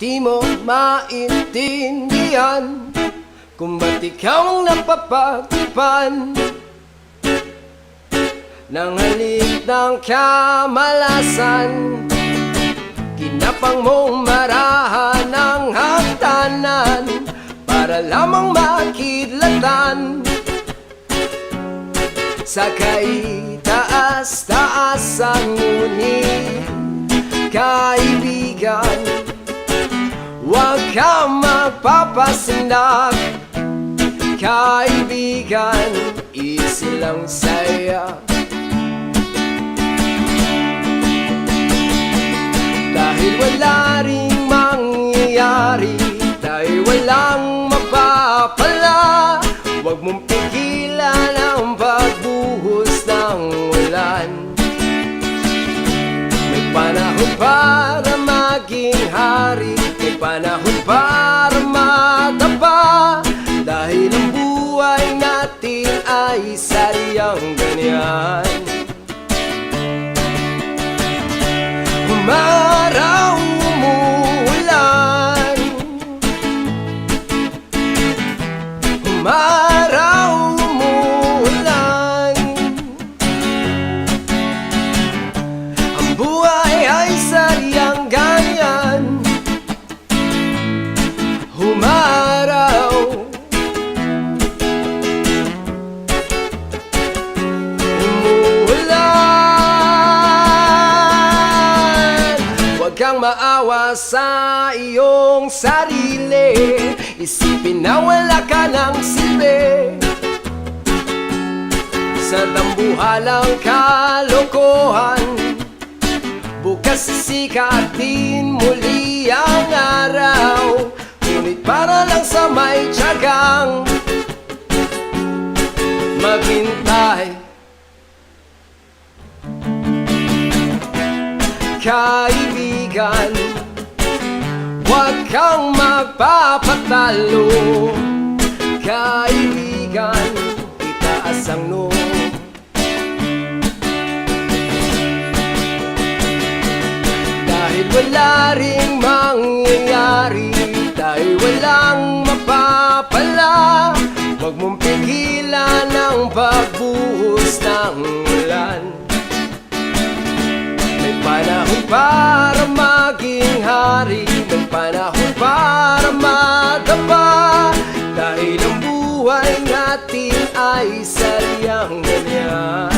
Di mo maintindihan kung ba't ikaw ang napapagtipan ng halik ng kamalasan. Kinapang mong marahan ng hagdanan para lamang makidlatan sa kaitaas-taasan. Ngunit kaibigan, huwag kang magpapasindak. Kaibigan, easy lang saya. Dahil wala ring mangyayari, dahil walang mapapala, huwag mong pigilan ang pagbuhos ng ulan. May panahon para maging hari, may panahon para madapa, dahil ang buhay natin ay sadyang ganyan. Umaraw, umuulan, umaraw, umuulan, ang buhay ay sadyang ganyan. Umaraw, huwag kang maawa sa iyong sarili, isipin na wala ka ng silbi sa dambuhalang kalokohan. Bukas sisikat din muli ang araw, ngunit para lang sa may tiyagang maghintay. Kaibigan, huwag kang magpapatalo. Kaibigan, itaas ang noo. Dahil wala ring mangyayari, dahil walang mapapala, huwag mong pigilan ang pagbuhos ng ulan. May panahon para maging hari, may panahon para madapa, dahil ang buhay natin ay sadyang ganyan.